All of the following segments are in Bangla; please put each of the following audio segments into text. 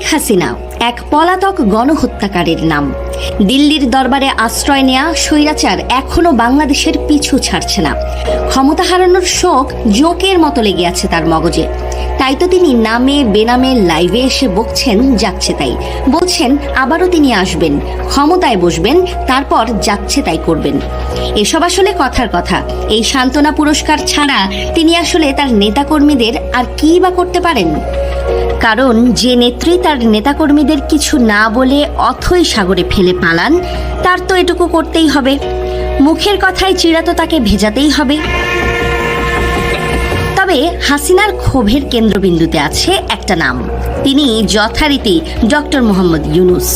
হাসিনা এক পলাতক গণহত্যাকারীর নাম। দিল্লির দরবারে আশ্রয় নেয়া স্বৈরাচার এখনো বাংলাদেশের পিছু ছাড়ছে না। ক্ষমতা হারানোর শোক জোকের মতো লেগে আছে তার মগজে। তাই তো তিনি নামে বেনামে লাইভে এসে বকছেন যাচ্ছে তাই, বলছেন আবারও তিনি আসবেন, ক্ষমতায় বসবেন, তারপর যাচ্ছে তাই করবেন। এসব আসলে কথার কথা। এই সান্ত্বনা পুরস্কার ছাড়া তিনি আসলে তার নেতাকর্মীদের আর কী বা করতে পারেন? কারণ যে নেত্রী তার নেতাকর্মীদের কিছু না বলে অথই সাগরে ফেলে পালান, তার তো এটুকু করতেই হবে। মুখের কথায় চিড়া তো তাকে ভেজাতেই হবে। তবে হাসিনার ক্ষোভের কেন্দ্রবিন্দুতে আছে একটা নাম। তিনি যথারীতি ডক্টর মোহাম্মদ ইউনূস।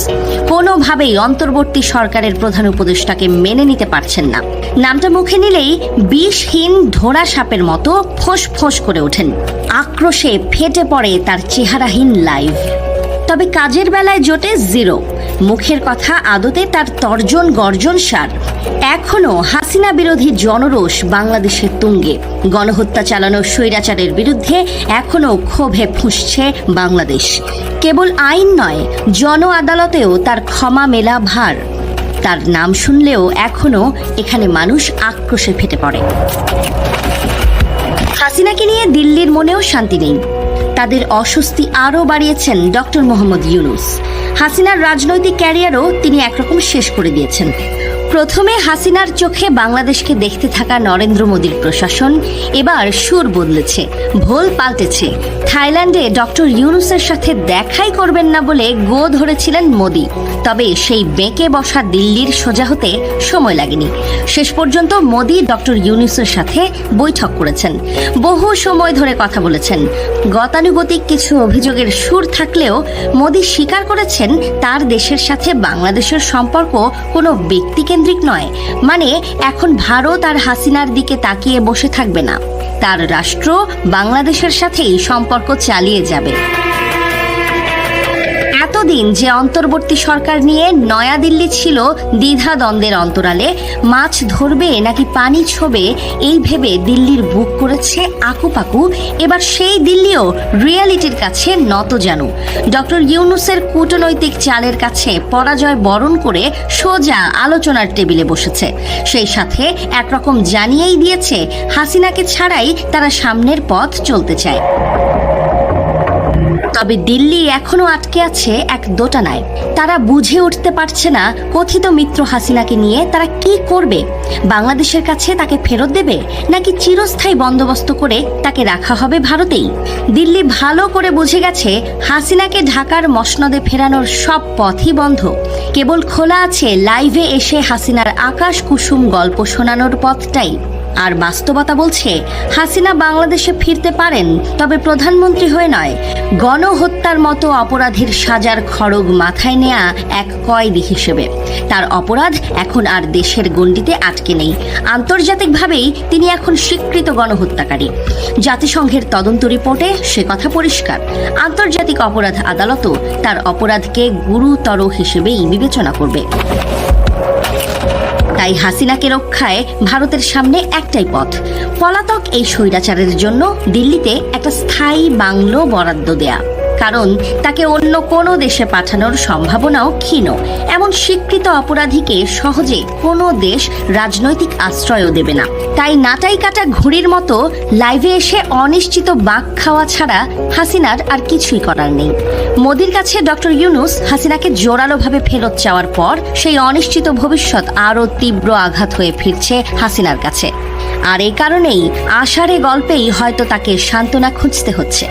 কোনোভাবেই অন্তর্বর্তী সরকারের প্রধান উপদেষ্টাকে মেনে নিতে পারছেন না। নামটা মুখে নিলেই বিষহীন ধোঁড়া সাপের মতো ফোঁস ফোঁস করে ওঠেন। আক্রোশে ফেটে পড়ে তার চেহারাহীন লাইভ। তবে কাজের বেলায় জোটে জিরো। মুখের কথা আদতে তার তর্জন গর্জন সার। এখনো হাসিনা বিরোধী জনরোষ বাংলাদেশের তুঙ্গে। গণহত্যা চালানো স্বৈরাচারের বিরুদ্ধে এখনো ক্ষোভে ফুঁসছে বাংলাদেশ। কেবল আইন নয়, জন আদালতেও তার ক্ষমা মেলা ভার। তার নাম শুনলেও এখনো এখানে মানুষ আক্রোশে ফেটে পড়ে। হাসিনাকে নিয়ে দিল্লির মনেও শান্তি নেই। তাদের অস্বস্তি আরও বাড়িয়েছেন ডক্টর মোহাম্মদ ইউনূস। হাসিনার রাজনৈতিক ক্যারিয়ারও তিনি একরকম শেষ করে দিয়েছেন। প্রথমে হাসিনার চোখে বাংলাদেশকে দেখতে থাকা নরেন্দ্র মোদীর প্রশাসন এবার সুর বদলেছে, ভোল পাল্টেছে। থাইল্যান্ডে ডক্টর ইউনূসের সাথে দেখাই করবেন না বলে গো ধরেছিলেন মোদী। তবে সেই বেঁকে বসা দিল্লির সোজা হতে সময় লাগেনি। শেষ পর্যন্ত মোদী ডক্টর ইউনূসের সাথে বৈঠক করেছেন, বহু সময় ধরে কথা বলেছেন। গতানুগতিক কিছু অভিযোগের সুর থাকলেও মোদী স্বীকার করেছেন তার দেশের সাথে বাংলাদেশের সম্পর্ক কোনো ব্যক্তিকেন্দ্রিক নয়। মানে এখন ভারত আর হাসিনার দিকে তাকিয়ে বসে থাকবে না, তার রাষ্ট্র বাংলাদেশের সাথেই সম্পর্ক চালিয়ে যাবে। এতদিন যে অন্তর্বর্তী সরকার নিয়ে নয়াদিল্লি ছিল দ্বিধাদ্বন্দ্বের অন্তরালে, মাছ ধরবে নাকি পানি ছোবে এই ভেবে দিল্লির বুক করেছে আকুপাকু। এবার সেই দিল্লিও রিয়ালিটির কাছে নতজানু। ডক্টর ইউনূসের কূটনৈতিক চালের কাছে পরাজয় বরণ করে সোজা আলোচনার টেবিলে বসেছে। সেই সাথে একরকম জানিয়েই দিয়েছে হাসিনাকে ছাড়াই তারা সামনের পথ চলতে চায়। তবে দিল্লি এখনো আটকে আছে এক দোটানায়। তারা বুঝে উঠতে পারছে না কথিত মিত্র হাসিনাকে নিয়ে তারা কি করবে। বাংলাদেশের কাছে তাকে ফেরত দেবে নাকি চিরস্থায়ী বন্দোবস্ত করে তাকে রাখা হবে ভারতেই। দিল্লি ভালো করে বুঝে গেছে হাসিনাকে ঢাকার মসনদে ফেরানোর সব পথই বন্ধ। কেবল খোলা আছে লাইভে এসে হাসিনার আকাশ কুসুম গল্প শোনানোর পথটাই। আর বাস্তবতা বলছে হাসিনা বাংলাদেশে ফিরতে পারেন, তবে প্রধানমন্ত্রী হয়ে নয়, গণহত্যার মতো অপরাধীর সাজার খড়গ মাথায় নেয়া এক কয়েদি হিসেবে। তার অপরাধ এখন আর দেশের গণ্ডিতে আটকে নেই। আন্তর্জাতিকভাবেই তিনি এখন স্বীকৃত গণহত্যাকারী। জাতিসংঘের তদন্ত রিপোর্টে সে কথা পরিষ্কার। আন্তর্জাতিক অপরাধ আদালতও তার অপরাধকে গুরুতর হিসেবেই বিবেচনা করবে। তাই হাসিনাকে রক্ষায় ভারতের সামনে একটাই পথ, পলাতক এই স্বৈরাচারের জন্য দিল্লিতে একটা স্থায়ী বাংলো বরাদ্দ দেয়া। কারণ তাকে অন্য কোনো দেশে পাঠানোর সম্ভাবনাও ক্ষীণ। এমন স্বীকৃত অপরাধীকে সহজে কোনো দেশ রাজনৈতিক আশ্রয়ও দেবে না। তাই নাটাই কাটা ঘুড়ির মতো লাইভে এসে অনিশ্চিত বাঁক খাওয়া ছাড়া হাসিনার আর কিছুই করার নেই। মোদির কাছে ডক্টর ইউনূস হাসিনাকে জোরালোভাবে ফেরত চাওয়ার পর সেই অনিশ্চিত ভবিষ্যৎ আরও তীব্র আঘাত হয়ে ফিরছে হাসিনার কাছে। আর এই কারণেই আষাঢ়ে গল্পেই হয়তো তাকে সান্ত্বনা খুঁজতে হচ্ছে।